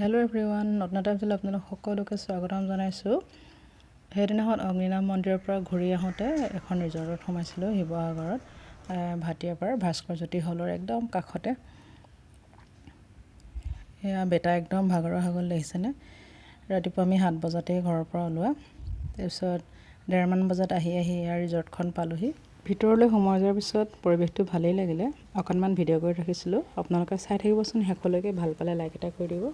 Hello' everyone, নতুন এটা ভিডিঅ'লৈ আপোনালোক সকলোকে স্বাগতম জনাইছোঁ। সেইদিনাখন অগ্নিনাভ মন্দিৰৰ পৰা ঘূৰি আহোঁতে এখন ৰিজৰ্টত সোমাইছিলোঁ শিৱসাগৰত, ভাটিয়াপাৰ ভাস্কৰ জ্যোতি হলৰ একদম কাষতে। এয়া বেটা একদম ভাগৰুৱা হৈ গ'ল দেখিছেনে। ৰাতিপুৱা আমি 7 বজাতেই ঘৰৰ পৰা ওলোৱা, তাৰপিছত 1:30মান বজাত আহি এয়া ৰিজৰ্টখন পালোহি। ভিতৰলৈ সোমাই যোৱাৰ পিছত পৰিৱেশটো ভালেই লাগিলে। অকণমান ভিডিঅ' কৰি ৰাখিছিলোঁ, আপোনালোকে চাই থাকিবচোন শেষলৈকে। ভাল পালে লাইক এটা কৰি দিব।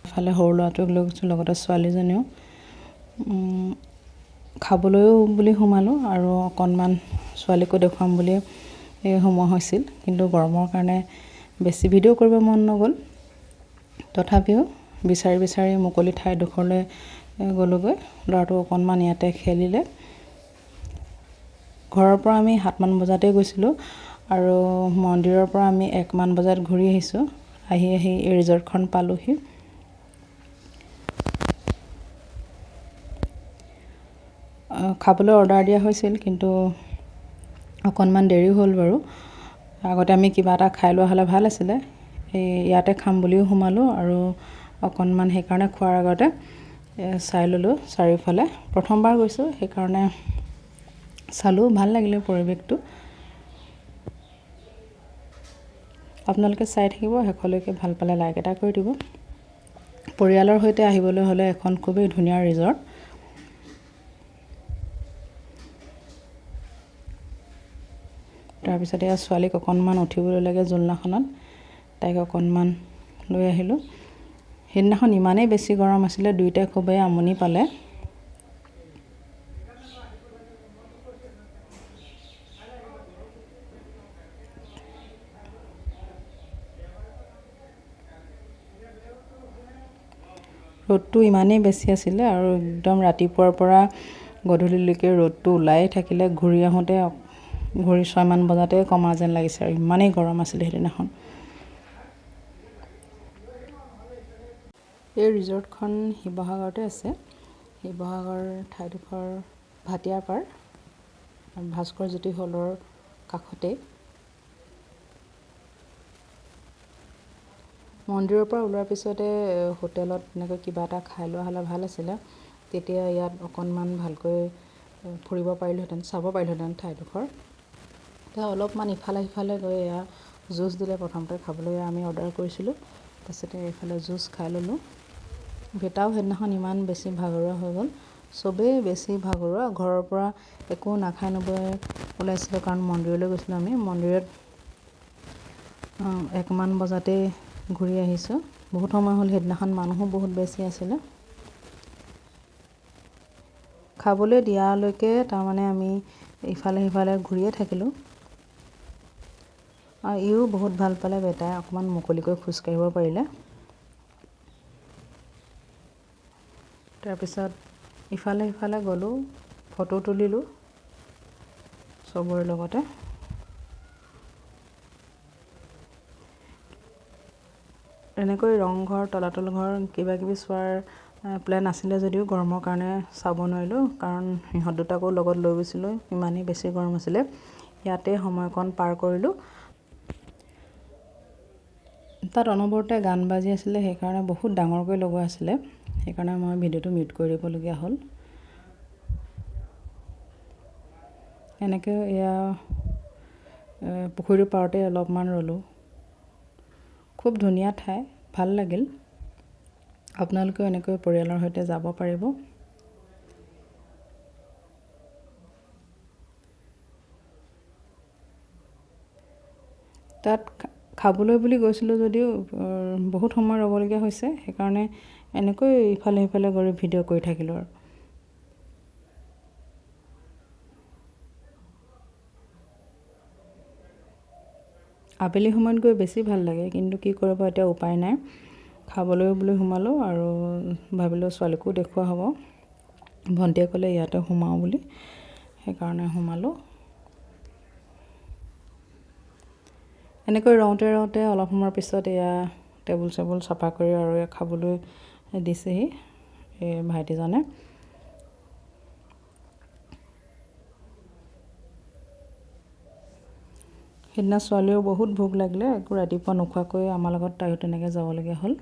এফালে সৰু ল'ৰাটোক লৈ গৈছোঁ, লগতে ছোৱালীজনীও। খাবলৈও বুলি সোমালোঁ আৰু অকণমান ছোৱালীকো দেখুৱাম বুলি সোমোৱা হৈছিল, কিন্তু গৰমৰ কাৰণে বেছি ভিডিঅ' কৰিব মন নগ'ল। তথাপিও বিচাৰি মুকলি ঠাইডোখৰলৈ গ'লোগৈ। ল'ৰাটো অকণমান ইয়াতে খেলিলে। ঘৰৰ পৰা আমি 7মান বজাতেই গৈছিলোঁ আৰু মন্দিৰৰ পৰা আমি 1মান বজাত ঘূৰি আহিছোঁ। আহি এই ৰিজৰ্টখন পালোহি। খাবলৈ অৰ্ডাৰ দিয়া হৈছিল, কিন্তু অকণমান দেৰি হ'ল বাৰু। আগতে আমি কিবা এটা খাই লোৱা হ'লে ভাল আছিলে। ইয়াতে খাম বুলিও সোমালোঁ আৰু অকণমান সেইকাৰণে খোৱাৰ আগতে চাই ল'লোঁ চাৰিওফালে। প্ৰথমবাৰ গৈছোঁ, সেইকাৰণে চালোঁ, ভাল লাগিলে পৰিৱেশটো। আপোনালোকে চাই থাকিব শেষলৈকে। ভাল পালে লাইক এটা কৰি দিব। পৰিয়ালৰ সৈতে আহিবলৈ হ'লে এখন খুবেই ধুনীয়া ৰিজৰ্ট। তাৰপিছত এয়া ছোৱালীক অকণমান উঠিবলৈ লাগে জোলনাখনত, তাইক অকণমান লৈ আহিলোঁ। সেইদিনাখন ইমানেই বেছি গৰম আছিলে, দুয়োটাই খুবেই আমনি পালে। ৰ'দটো ইমানেই বেছি আছিলে আৰু একদম ৰাতিপুৱাৰ পৰা গধূলিলৈকে ৰ'দটো ওলাই থাকিলে। ঘূৰি আহোঁতে ঘড়ী 6মান বজাতে কমা যেন লাগিছে আৰু ইমানেই গৰম আছিলে সেইদিনাখন। এই ৰিজৰ্টখন শিৱসাগৰতে আছে। শিৱসাগৰ ঠাইডোখৰ ভাটিয়াপাৰ ভাস্কৰ জ্যোতি হলৰ কাষতেই। মন্দিৰৰ পৰা ওলোৱাৰ পিছতে হোটেলত এনেকৈ কিবা এটা খাই লোৱা হ'লে ভাল আছিলে। তেতিয়া ইয়াত অকণমান ভালকৈ ফুৰিব পাৰিলোহেঁতেন, চাব পাৰিলোহেঁতেন ঠাইডোখৰ। এতিয়া অলপমান ইফালে সিফালে গৈ এয়া জুচ দিলে প্ৰথমতে খাবলৈ, আমি অৰ্ডাৰ কৰিছিলোঁ। তাৰপিছতে এইফালে জুচ খাই ল'লোঁ। বেটাও সেইদিনাখন ইমান বেছি ভাগৰুৱা হৈ গ'ল। চবেই বেছি ভাগৰুৱা। ঘৰৰ পৰা একো নাখাই নবৈ ওলাইছিলোঁ, কাৰণ মন্দিৰলৈ গৈছিলোঁ আমি। মন্দিৰত 1মান বজাতেই ঘূৰি আহিছোঁ। বহুত সময় হ'ল, সেইদিনাখন মানুহো বহুত বেছি আছিলে। খাবলৈ দিয়ালৈকে তাৰমানে আমি ইফালে সিফালে ঘূৰিয়ে থাকিলোঁ। আৰু ইও বহুত ভাল পালে, বেটাই অকণমান মুকলিকৈ খোজকাঢ়িব পাৰিলে। তাৰপিছত ইফালে সিফালে গ'লোঁ, ফটো তুলিলোঁ চবৰে লগতে। এনেকৈ ৰংঘৰ, তলাতল ঘৰ কিবাকিবি চোৱাৰ প্লেন আছিলে যদিও গৰমৰ কাৰণে চাব নোৱাৰিলোঁ, কাৰণ সিহঁত দুটাকো লগত লৈ গৈছিলোঁ। ইমানেই বেছি গৰম আছিলে। ইয়াতে সময়কণ পাৰ কৰিলোঁ। তাত অনবৰতে গান বাজি আছিলে, সেইকাৰণে বহুত ডাঙৰকৈ লগোৱা আছিলে। সেইকাৰণে মই ভিডিঅ'টো মিউট কৰি দিবলগীয়া হ'ল। এনেকৈ এয়া পুখুৰীৰ পাৰতে অলপমান ৰ'লোঁ। খুব ধুনীয়া ঠাই, ভাল লাগিল। আপোনালোকেও এনেকৈ পৰিয়ালৰ সৈতে যাব পাৰিব। তাত খাবলৈ বুলি গৈছিলোঁ যদিও বহুত সময় ৰ'বলগীয়া হৈছে, সেইকাৰণে এনেকৈ ইফালে সিফালে গৈ ভিডিঅ' কৰি থাকিলোঁ আৰু। আবেলি সময়ত গৈ বেছি ভাল লাগে, কিন্তু কি কৰিব, এতিয়া উপায় নাই। খাবলৈ বুলি সোমালোঁ আৰু ভাবিলোঁ ছোৱালীকো দেখুওৱা হ'ব। ভণ্টিয়ে ক'লে ইয়াতে সোমাওঁ বুলি, সেইকাৰণে সোমালোঁ। এনেকৈ ৰওঁতে অলপ সময়ৰ পিছত এয়া টেবুল চেবুল চাফা কৰি আৰু খাবলৈ দিছেহি এই ভাইটিজনে। সেইদিনা ছোৱালীও বহুত ভোক লাগিলে, একো ৰাতিপুৱা নোখোৱাকৈ আমাৰ লগত তাইও তেনেকৈ যাবলগীয়া হ'ল।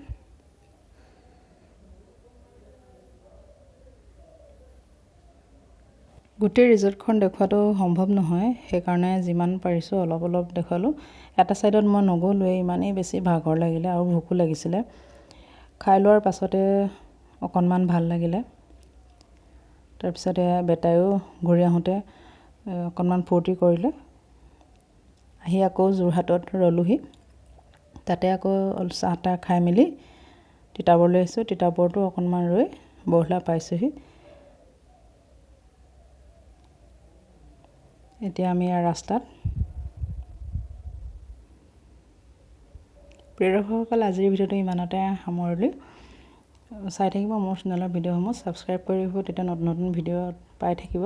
গোটেই ৰিজৰ্টখন দেখুৱাটো সম্ভৱ নহয়, সেইকাৰণে যিমান পাৰিছোঁ অলপ অলপ দেখুৱালোঁ। এটা ছাইডত মই নগ'লোৱেই, ইমানেই বেছি ভাগৰ লাগিলে আৰু ভোকো লাগিছিলে। খাই লোৱাৰ পাছতে অকণমান ভাল লাগিলে। তাৰপিছতে বেটায়ো ঘূৰি আহোঁতে অকণমান ফূৰ্তি কৰিলে। আহি আকৌ যোৰহাটত ৰ'লোহি। তাতে আকৌ চাহ তাহ খাই মেলি তিতাবৰলৈ আহিছোঁ। তিতাবৰতো অকণমান ৰৈ বৰহলা পাইছোঁহি। এতিয়া আমি ৰাস্তাত। প্ৰিয় দৰ্শকসকল, আজিৰ ভিডিঅ'টো ইমানতে সামৰিলোঁ। চাই থাকিব মোৰ চেনেলৰ ভিডিঅ'সমূহ, ছাবস্ক্ৰাইব কৰি ৰাখিব, তেতিয়া নতুন নতুন ভিডিঅ' পাই থাকিব।